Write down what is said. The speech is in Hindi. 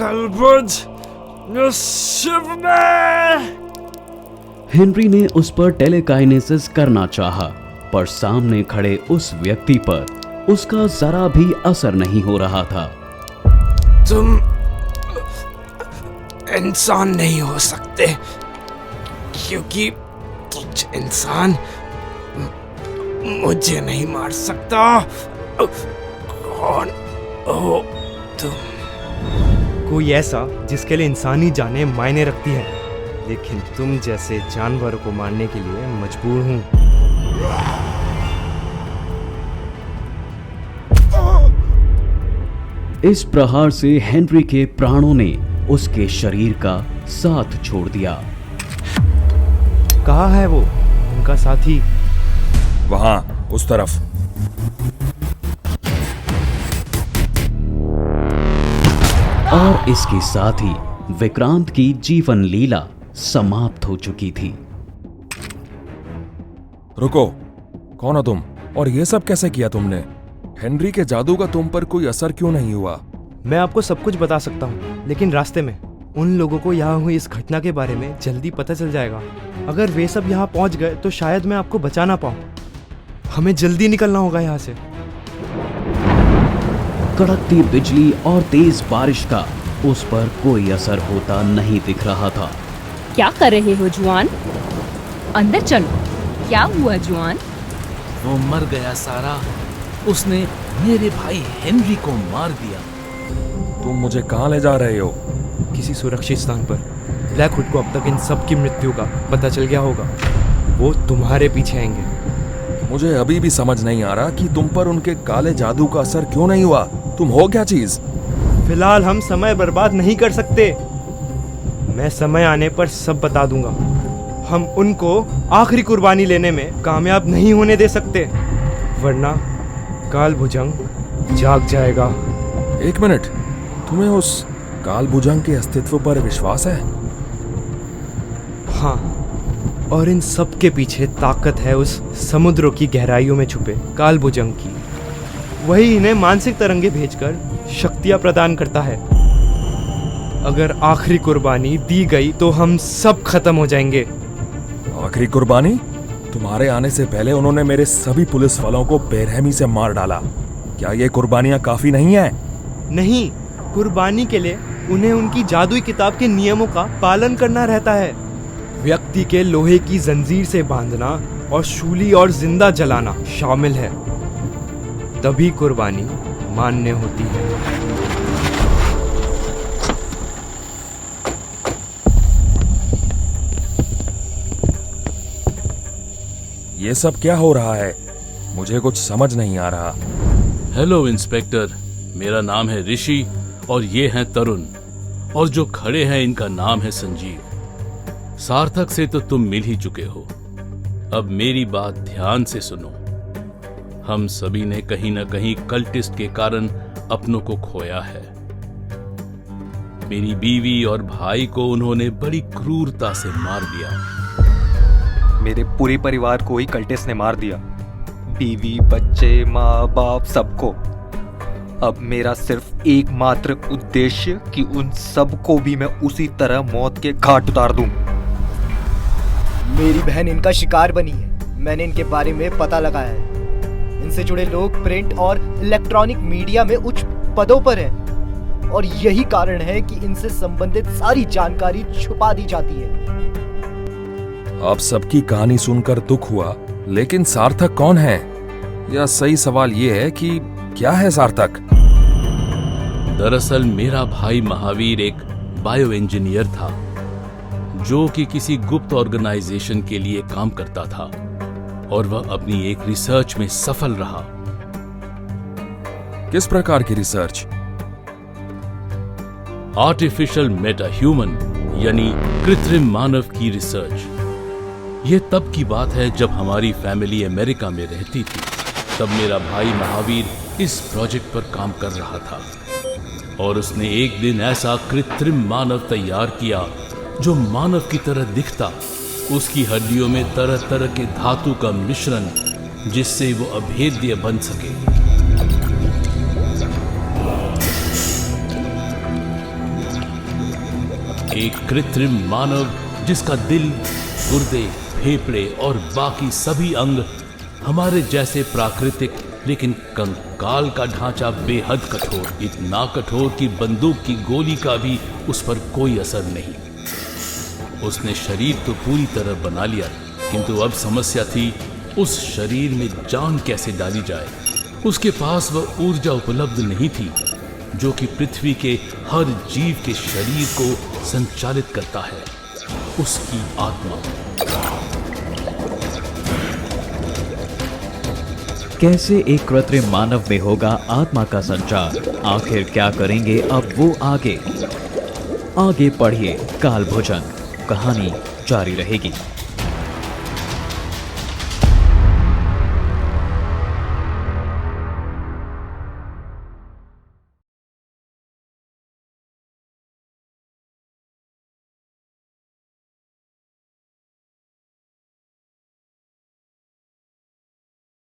कलबुज शिव में। हेनरी ने उस पर टेलीकाइनेसिस करना चाहा, पर सामने खड़े उस व्यक्ति पर उसका जरा भी असर नहीं हो रहा था। तुम इंसान नहीं हो सकते, क्योंकि तुझ इंसान मुझे नहीं मार सकता। कौन हो तुम? कोई ऐसा जिसके लिए इंसानी जानें मायने रखती है, लेकिन तुम जैसे जानवरों को मारने के लिए मजबूर हूं। इस प्रहार से हेनरी के प्राणों ने उसके शरीर का साथ छोड़ दिया। कहाँ है वो उनका साथी? वहां उस तरफ। और इसके साथ ही विक्रांत की जीवन लीला समाप्त हो चुकी थी। रुको, कौन हो तुम और ये सब कैसे किया तुमने? हेनरी के जादू का तुम पर कोई असर क्यों नहीं हुआ? मैं आपको सब कुछ बता सकता हूँ, लेकिन रास्ते में उन लोगों को यहाँ हुई इस घटना के बारे में जल्दी पता चल जाएगा। अगर वे सब यहाँ पहुँच गए तो शायद मैं आपको बचा ना पाऊँ। हमें जल्दी निकलना होगा यहाँ से। कड़कती बिजली और तेज बारिश का उस पर कोई असर होता नहीं दिख रहा था। क्या कर रहे हो जुआन? अंदर चलो। क्या हुआ जुआन? वो मर गया सारा। उसने मेरे भाई हेनरी को मार दिया। तुम मुझे कहाँ ले जा रहे हो? किसी सुरक्षित स्थान पर। ब्लैकवुड को अब तक इन सब की मृत्यु का पता चल गया होगा। वो तुम्हारे पीछे आएंगे। मुझे अभी भी समझ नहीं आ रहा कि तुम पर उनके काले जादू का असर क्यों नहीं हुआ। तुम हो क्या चीज? फिलहाल हम समय बर्बाद नहीं कर सकते। मैं समय आने पर सब बता दूंगा। हम उनको आखिरी कुर्बानी लेने में कामयाब नहीं होने दे सकते, वरना काल भुजंग जाग जाएगा। एक मिनट, तुम्हें उस काल भुजंग के अस्तित्व पर विश्वास है? हाँ, और इन सब के पीछे ताकत है उस समुद्रों की गहराइयों में छुपे काल भुजंग की। वही इन्हें मानसिक तरंगे भेजकर शक्तियां प्रदान करता है। अगर आखिरी कुर्बानी दी गई तो हम सब खत्म हो जाएंगे। आखिरी कुर्बानी? तुम्हारे आने से पहले उन्होंने मेरे सभी पुलिस वालों को बेरहमी से मार डाला। क्या ये कुर्बानियां काफी नहीं है? नहीं, कुर्बानी के लिए उन्हें उनकी जादुई किताब के नियमों का पालन करना रहता है। व्यक्ति के लोहे की जंजीर से बांधना और शूली और जिंदा जलाना शामिल है, तभी कुर्बानी मान्य होती है। ये सब क्या हो रहा है? मुझे कुछ समझ नहीं आ रहा। हेलो इंस्पेक्टर, मेरा नाम है ऋषि और ये हैं तरुण, और जो खड़े हैं इनका नाम है संजीव। सार्थक से तो तुम मिल ही चुके हो। अब मेरी बात ध्यान से सुनो। हम सभी ने कहीं ना कहीं कल्टिस्ट के कारण अपनों को खोया है। मेरी बीवी और भाई को उन्होंने बड़ी क्रूरता से मार दिया। मेरे पूरे परिवार को ही कल्टिस्ट ने मार दिया। बीवी, बच्चे, माँ बाप, सबको। अब मेरा सिर्फ एकमात्र उद्देश्य कि उन सबको भी मैं उसी तरह मौत के घाट उतार दूं। मेरी बहन इनका शिकार बनी है। मैंने इनके बारे में पता लगाया है। इनसे जुड़े लोग प्रिंट और इलेक्ट्रॉनिक मीडिया में उच्च पदों पर हैं, और यही कारण है कि इनसे संबंधित सारी जानकारी छुपा दी जाती है। आप सबकी कहानी सुनकर दुख हुआ, लेकिन सार्थक कौन है? या सही सवाल ये है कि क्या है सार्थक? दरअसल मेरा भाई महावीर एक बायो इंजीनियर था, जो कि किसी गुप्त ऑर्गेनाइजेशन के लिए काम करता था, और वह अपनी एक रिसर्च में सफल रहा। किस प्रकार की रिसर्च? आर्टिफिशियल मेटा ह्यूमन, यानी कृत्रिम मानव की रिसर्च। यह तब की बात है जब हमारी फैमिली अमेरिका में रहती थी। तब मेरा भाई महावीर इस प्रोजेक्ट पर काम कर रहा था, और उसने एक दिन ऐसा कृत्रिम मानव तैयार किया जो मानव की तरह दिखता। उसकी हड्डियों में तरह तरह के धातु का मिश्रण, जिससे वो अभेद्य बन सके। एक कृत्रिम मानव जिसका दिल, गुर्दे, फेफड़े और बाकी सभी अंग हमारे जैसे प्राकृतिक लेकिन कंकाल का ढांचा बेहद कठोर, इतना कठोर कि बंदूक की गोली का भी उस पर कोई असर नहीं। उसने शरीर तो पूरी तरह बना लिया, किंतु अब समस्या थी उस शरीर में जान कैसे डाली जाए। उसके पास वह ऊर्जा उपलब्ध नहीं थी जो कि पृथ्वी के हर जीव के शरीर को संचालित करता है, उसकी आत्मा। कैसे एक कृत्रिम मानव में होगा आत्मा का संचार? आखिर क्या करेंगे अब वो आगे? आगे पढ़िए काल भोजन, कहानी जारी रहेगी।